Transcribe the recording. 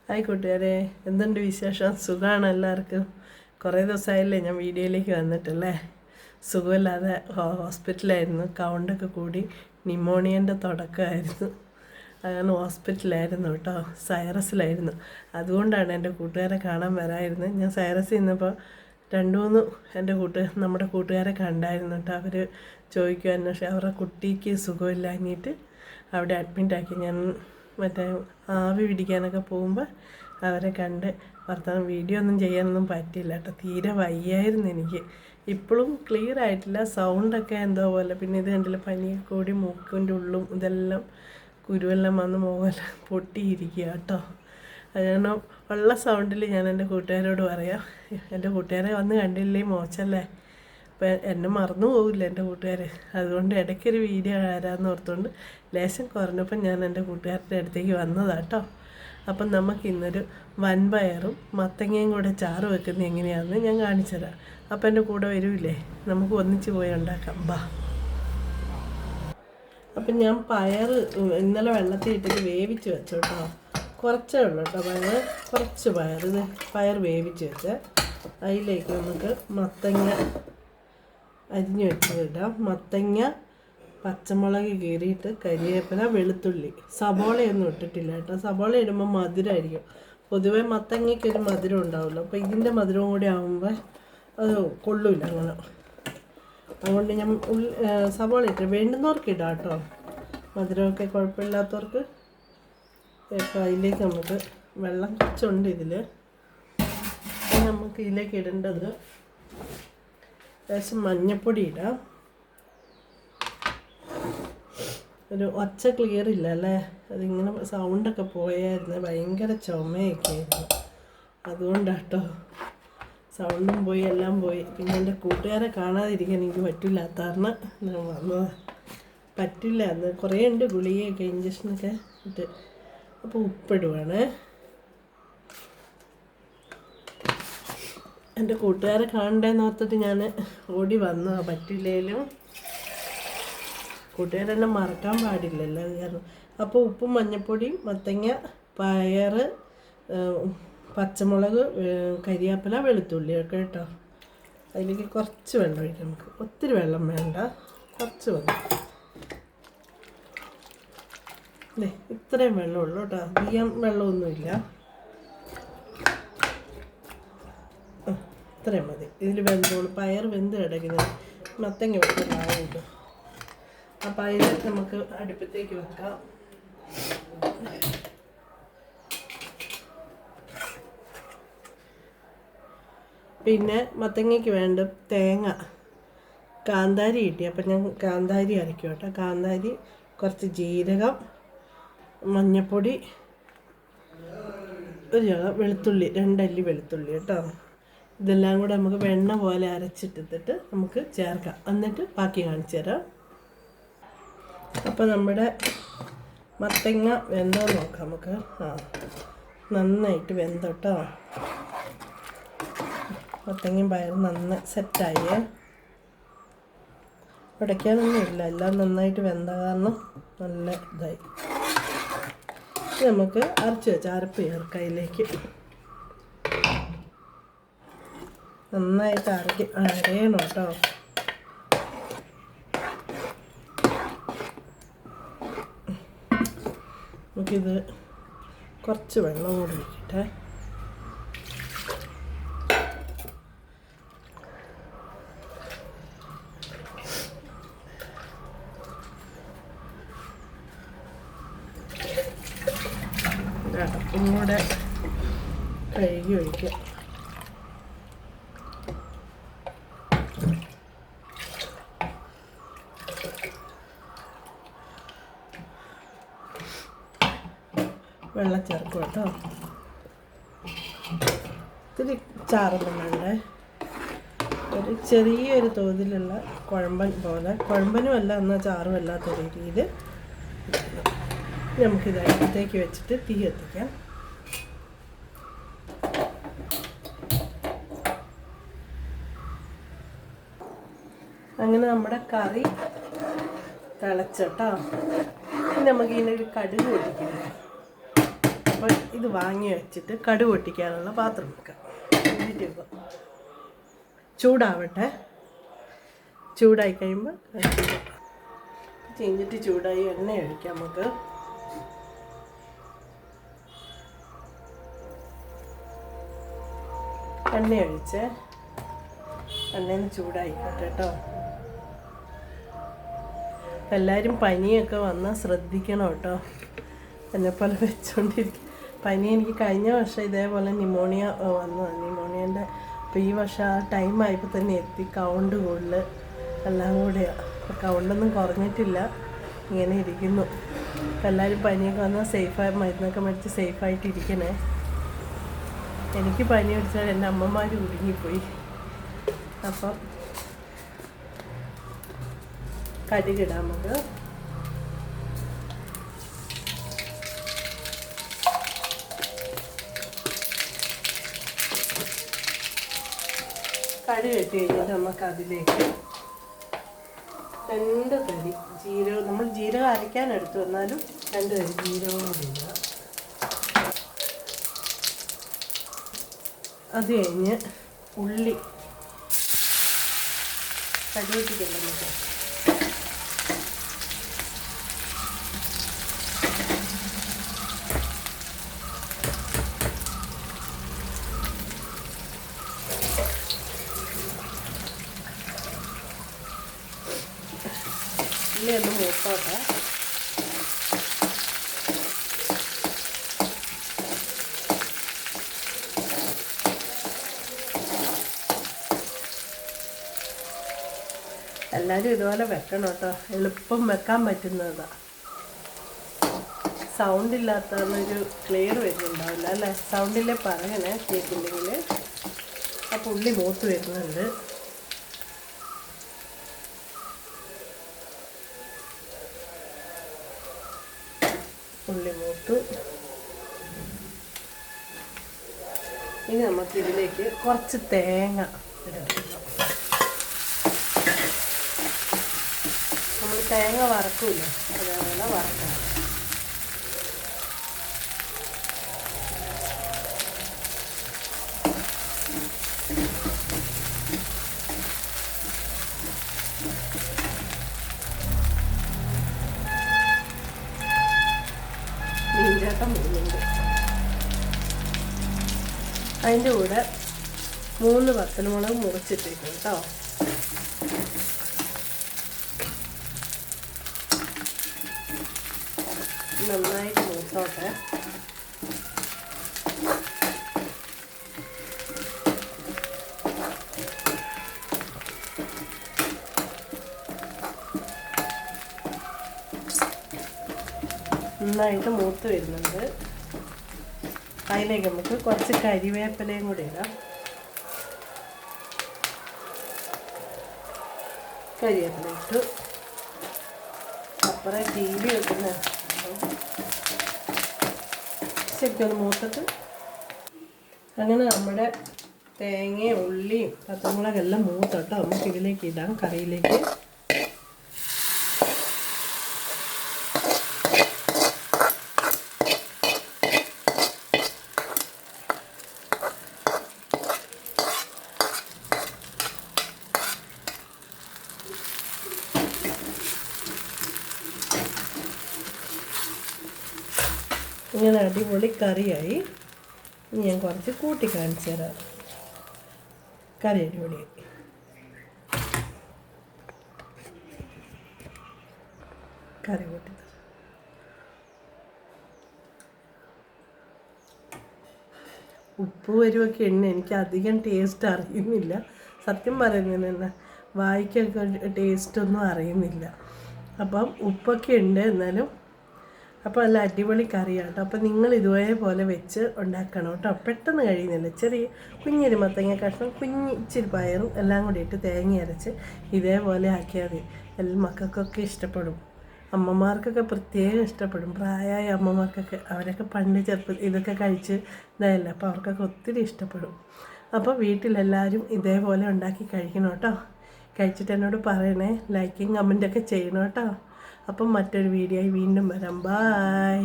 Hi കൂട്ടുകാരെ, എന്തുണ്ട് വിശേഷം? സുഖമാണ് എല്ലാവർക്കും. കുറേ ദിവസമായില്ലേ ഞാൻ വീഡിയോയിലേക്ക് വന്നിട്ടല്ലേ. സുഖമില്ലാതെ ഹോസ്പിറ്റലായിരുന്നു, കൗണ്ടൊക്കെ കൂടി ന്യൂമോണിയൻ്റെ തുടക്കമായിരുന്നു. അങ്ങനെ ഹോസ്പിറ്റലായിരുന്നു കേട്ടോ, സൈറസിലായിരുന്നു. അതുകൊണ്ടാണ് എൻ്റെ കൂട്ടുകാരെ കാണാൻ വരായിരുന്നു. ഞാൻ സൈറസിൽ നിന്നപ്പോൾ നമ്മുടെ കൂട്ടുകാരെ കണ്ടായിരുന്നു കേട്ടോ. അവർ ചോദിക്കുമായിരുന്നു, പക്ഷേ അവരുടെ കുട്ടിക്ക് സുഖമില്ലാഞ്ഞിട്ട് അവിടെ അഡ്മിറ്റാക്കി. ഞാൻ മറ്റേ ആവി പിടിക്കാനൊക്കെ പോകുമ്പോൾ അവരെ കണ്ട് വർത്തമാനം വീഡിയോ ഒന്നും ചെയ്യാനൊന്നും പറ്റില്ല കേട്ടോ. തീരെ വയ്യായിരുന്നു എനിക്ക്. ഇപ്പോഴും ക്ലിയർ ആയിട്ടില്ല, സൗണ്ടൊക്കെ എന്തോ പോലെ. പിന്നെ ഇത് കണ്ടില്ല, പനിയൊക്കെ കൂടി മൂക്കിൻ്റെ ഉള്ളും ഇതെല്ലാം കുരുവെല്ലാം വന്ന് മുഖമെല്ലാം പൊട്ടിയിരിക്കുക കേട്ടോ. അതുകൊണ്ട് ഉള്ള സൗണ്ടിൽ ഞാൻ എൻ്റെ കൂട്ടുകാരോട് പറയാം, എൻ്റെ കൂട്ടുകാരെ വന്ന് കണ്ടില്ലേ മോശമല്ലേ. അപ്പോൾ എന്നെ മറന്നു പോകില്ല എൻ്റെ കൂട്ടുകാർ. അതുകൊണ്ട് ഇടയ്ക്കൊരു വീഡിയോ ആരാന്ന് ഓർത്തുകൊണ്ട് ലേശം കുറഞ്ഞപ്പോൾ ഞാൻ എൻ്റെ കൂട്ടുകാരുടെ അടുത്തേക്ക് വന്നതാട്ടോ. അപ്പം നമുക്കിന്നൊരു വൻപയറും മത്തങ്ങയും കൂടെ ചാറ് വെക്കുന്നത് എങ്ങനെയാണെന്ന് ഞാൻ കാണിച്ചു തരാം. അപ്പം എൻ്റെ കൂടെ വരില്ലേ, നമുക്ക് ഒന്നിച്ച് പോയി ഉണ്ടാക്കാം, ബാ. അപ്പം ഞാൻ പയർ ഇന്നലെ വെള്ളത്തിൽ ഇട്ടിട്ട് വേവിച്ച് വെച്ചു കേട്ടോ. കുറച്ചേ ഉള്ളൂ കേട്ടോ കുറച്ച് പയർ വേവിച്ച് വെച്ച് അതിലേക്ക് നമുക്ക് മത്തങ്ങ അരിഞ്ഞ് വെച്ചിടാം. മത്തങ്ങ, പച്ചമുളക് കീറിയിട്ട്, കരിവേപ്പില, വെളുത്തുള്ളി, സബോളയൊന്നും ഇട്ടിട്ടില്ല കേട്ടോ. സബോള ഇടുമ്പോൾ മധുരമായിരിക്കും. പൊതുവെ മത്തങ്ങയ്ക്കൊരു മധുരം ഉണ്ടാവുമല്ലോ, അപ്പോൾ ഇതിൻ്റെ മധുരവും കൂടി ആകുമ്പോൾ അത് കൊള്ളില്ല അങ്ങനെ. അതുകൊണ്ട് ഞാൻ സബോള ഇട്ട് വേണ്ടുന്നവർക്ക് ഇടാം കേട്ടോ. മധുരമൊക്കെ കുഴപ്പമില്ലാത്തവർക്ക്. ഇപ്പോൾ അതിലേക്ക് നമുക്ക് വെള്ളം കുറച്ചുണ്ട് ഇതിൽ. നമുക്ക് ഇതിലേക്ക് ഇടേണ്ടത് ലേശം മഞ്ഞപ്പൊടി ഇടാം. ഒരു ഒച്ച ക്ലിയർ ഇല്ല അല്ലേ, അതിങ്ങനെ സൗണ്ടൊക്കെ പോയായിരുന്നു. ഭയങ്കര ചുമയൊക്കെ ആയിരുന്നു, അതുകൊണ്ടാട്ടോ. സൗണ്ടും പോയി, എല്ലാം പോയി. പിന്നെ എൻ്റെ കൂട്ടുകാരെ കാണാതിരിക്കാൻ എനിക്ക് പറ്റില്ലാത്ത കാരണം ഞാൻ വന്നത്. പറ്റില്ല, അന്ന് കുറേ ഉണ്ട് ഗുളികയൊക്കെ, ഇഞ്ചക്ഷനൊക്കെ ഇട്ട്. അപ്പോൾ ഉപ്പിടുവാണ്. എൻ്റെ കൂട്ടുകാരെ കാണണ്ടേന്ന് ഓർത്തിട്ട് ഞാൻ ഓടി വന്നു. പറ്റില്ലേലും കൂട്ടുകാരെല്ലാം മറക്കാൻ പാടില്ലല്ലോ, അത് കാരണം. അപ്പോൾ ഉപ്പും മഞ്ഞൾപ്പൊടിയും, മത്തങ്ങ, പയർ, പച്ചമുളക്, കരിവേപ്പില, വെളുത്തുള്ളി ഒക്കെ കേട്ടോ. അതിലേക്ക് കുറച്ച് വെള്ളം ഒഴിക്കാം നമുക്ക്. ഒത്തിരി വെള്ളം വേണ്ട, കുറച്ച് വെള്ളം. ഇത്രയും വെള്ളമുള്ളൂ കേട്ടോ, അധികം വെള്ളമൊന്നുമില്ല. ഇത്രയും മതി. ഇതിൽ വെന്തോളൂ, പയർ വെന്ത് കിടക്കുന്നത്. മത്തങ്ങ വെക്കുന്നതായിട്ട്. അപ്പം അതിൽ നമുക്ക് അടുപ്പത്തേക്ക് വെക്കാം. പിന്നെ മത്തങ്ങയ്ക്ക് വേണ്ട തേങ്ങ, കാന്താരി കിട്ടി. അപ്പം ഞാൻ കാന്താരി അരയ്ക്കും കേട്ടോ. കാന്താരി, കുറച്ച് ജീരകം, മഞ്ഞൾപ്പൊടി, വെളുത്തുള്ളി, 2 അല്ലി വെളുത്തുള്ളി കേട്ടോ. ഇതെല്ലാം കൂടെ നമുക്ക് വെണ്ണ പോലെ അരച്ചിട്ടിട്ട് നമുക്ക് ചേർക്കാം. എന്നിട്ട് ബാക്കി കാണിച്ചു തരാം. അപ്പോൾ നമ്മുടെ മത്തങ്ങ വെന്തോ നോക്കാം നമുക്ക്. നന്നായിട്ട് വെന്തോട്ടോ. മത്തങ്ങയും പയറും നന്നായി സെറ്റായേ. ഉടയ്ക്കാനൊന്നുമില്ല, എല്ലാം നന്നായിട്ട് വെന്ത കാരണം നല്ല ഇതായി. നമുക്ക് അരച്ച് വെച്ച അരപ്പ് ചേർക്കാം അതിലേക്ക്. നന്നായിട്ട് അരയണം കേട്ടോ. നമുക്കിത് കുറച്ച് വെള്ളം കൂടി ഒഴിക്കട്ടെ. അടപ്പും കൂടെ കഴുകി ഒഴിക്കാം. വെള്ളം ചേർക്കും കേട്ടോ. ഇത്തിരി ചാറൊന്നും വേണ്ടേ, ഒരു ചെറിയൊരു തോതിലുള്ള കുഴമ്പൻ പോലെ. കുഴമ്പനും അല്ല, എന്നാൽ ചാറും അല്ലാത്ത രീതിയിൽ നമുക്കിത് അടുപ്പത്തേക്ക് വെച്ചിട്ട് തീ കത്തിക്കാം. അങ്ങനെ നമ്മുടെ കറി തിളച്ചട്ടോ. ഇനി നമുക്ക് ഇതിനൊരു കടുക് പൊട്ടിക്കണം. അപ്പോൾ ഇത് വാങ്ങി വെച്ചിട്ട് കടുക് പൊട്ടിക്കാനുള്ള പാത്രം വെക്കാം. ചൂടാവട്ടെ. ചൂടായി കഴിയുമ്പോൾ ചീഞ്ചട്ടി ചൂടായി എണ്ണ ഒഴിക്കാം. നമുക്ക് എണ്ണ ഒഴിച്ച് എണ്ണയിൽ ചൂടായിക്കോട്ടെ കേട്ടോ. എല്ലാവരും പനിയൊക്കെ വന്നാൽ ശ്രദ്ധിക്കണം കേട്ടോ. എന്നെപ്പോലെ വെച്ചോണ്ടിരിക്കും. പനി എനിക്ക് കഴിഞ്ഞ വർഷം ഇതേപോലെ ന്യൂമോണിയ വന്നതാണ്. ന്യൂമോണിയൻ്റെ അപ്പോൾ ഈ വർഷം ആ ടൈമായപ്പോൾ തന്നെ എത്തി. കൗണ്ട് കൂടുതൽ എല്ലാം കൂടെയാണ്. അപ്പോൾ കൗണ്ടൊന്നും കുറഞ്ഞിട്ടില്ല, ഇങ്ങനെ ഇരിക്കുന്നു. അപ്പോൾ എല്ലാവരും പനിയൊക്കെ വന്നാൽ സേഫായി മരുന്നൊക്കെ മേടിച്ച് സേഫായിട്ടിരിക്കണേ. എനിക്ക് പനി പിടിച്ചാൽ എൻ്റെ അമ്മമാർ കുടുങ്ങിപ്പോയി. അപ്പം കടുകിടാം നമുക്ക്. കടുക് ഇട്ട് കഴിഞ്ഞിട്ട് നമുക്ക് അതിലേക്ക് 2 തരി ജീരകം, നമ്മൾ ജീരകം അരയ്ക്കാൻ എടുത്തു വന്നാലും 2 തരി ജീരകം കൂടി ഇടുക. അത് കഴിഞ്ഞ് ഉള്ളി കടുകിട്ടില്ല നമുക്ക്. ഉള്ളി ഒന്ന് മൂത്തോട്ടെ. എല്ലാവരും ഇതുപോലെ വെക്കണം കേട്ടോ. എളുപ്പം വെക്കാൻ പറ്റുന്നതാണ്. സൗണ്ട് ഇല്ലാത്തതൊരു ക്ലിയർ വരുന്നുണ്ടാവില്ല അല്ലേ? സൗണ്ടില്ലേ പറയണേ കേൾക്കില്ലെങ്കിൽ. അപ്പോൾ ഉള്ളി മൂത്ത് വരുന്നുണ്ട്. ഉള്ളി മൂത്ത് ഇനി നമുക്കിതിലേക്ക് കുറച്ച് തേങ്ങ ഇടാം. നമ്മൾ തേങ്ങ വറക്കൂല, അതേപോലെ വറക്കണം. മീൻചാട്ടം പോകുന്നുണ്ട്. അതിൻ്റെ കൂടെ 3 വത്തൽമുളക് മുറിച്ചിട്ടേക്കും കേട്ടോ. നന്നായിട്ട് മൂത്തോട്ടെ. നന്നായിട്ട് മൂത്ത് വരുന്നുണ്ട്. അതിലേക്ക് നമുക്ക് കുറച്ച് കരിവേപ്പിലയും കൂടി ഇടാം. കരിവേപ്പില ഇട്ടു. അപ്പുറം ടി വി വെക്കുന്ന ശരിക്കൊന്ന് മൂത്തിട്ട് അങ്ങനെ നമ്മുടെ തേങ്ങയും ഉള്ളിയും പച്ചമുളകെല്ലാം മൂത്തോട്ടോ. നമുക്ക് ഇതിലേക്ക് ഇടാം, കറിയിലേക്ക്. ഇങ്ങനെ അടിപൊളി കറിയായി. ഇനി ഞാൻ കുറച്ച് കൂട്ടി കാണിച്ചു തരാം. കറി അടിപൊളിയായി. കറി കൂട്ടി ഉപ്പ് വരുമൊക്കെ ഉണ്ട്. എനിക്ക് അധികം ടേസ്റ്റ് അറിയുന്നില്ല, സത്യം പറയുന്നതിന് തന്നെ. വായിക്കൊക്കെ ടേസ്റ്റൊന്നും അറിയുന്നില്ല. അപ്പം ഉപ്പൊക്കെ ഉണ്ട് എന്നാലും. അപ്പോൾ നല്ല അടിപൊളി കറിയാണ് കേട്ടോ. അപ്പോൾ നിങ്ങൾ ഇതുപോലെ വെച്ച് ഉണ്ടാക്കണം കേട്ടോ. പെട്ടെന്ന് കഴിയുന്നില്ല. ചെറിയ കുഞ്ഞൊരു മത്തങ്ങ കഷ്ണം, ഇച്ചിരി പയറും എല്ലാം കൂടി ഇട്ട് തേങ്ങ അരച്ച് ഇതേപോലെ ആക്കിയാൽ മതി. എല്ലാ മക്കൾക്കൊക്കെ ഇഷ്ടപ്പെടും. അമ്മമാർക്കൊക്കെ പ്രത്യേകം ഇഷ്ടപ്പെടും. പ്രായമായ അമ്മമാർക്കൊക്കെ, അവരൊക്കെ പണ്ട് ഇതൊക്കെ കഴിച്ച് ഇതായല്ല. അപ്പോൾ അവർക്കൊക്കെ ഒത്തിരി ഇഷ്ടപ്പെടും. അപ്പോൾ വീട്ടിലെല്ലാവരും ഇതേപോലെ ഉണ്ടാക്കി കഴിക്കണം കേട്ടോ. കഴിച്ചിട്ട് എന്നോട് പറയണേ. ലൈക്കും കമൻറ്റൊക്കെ ചെയ്യണം കേട്ടോ. അപ്പം മറ്റൊരു വീഡിയോയിൽ വീണ്ടും വരാം. ബായ്.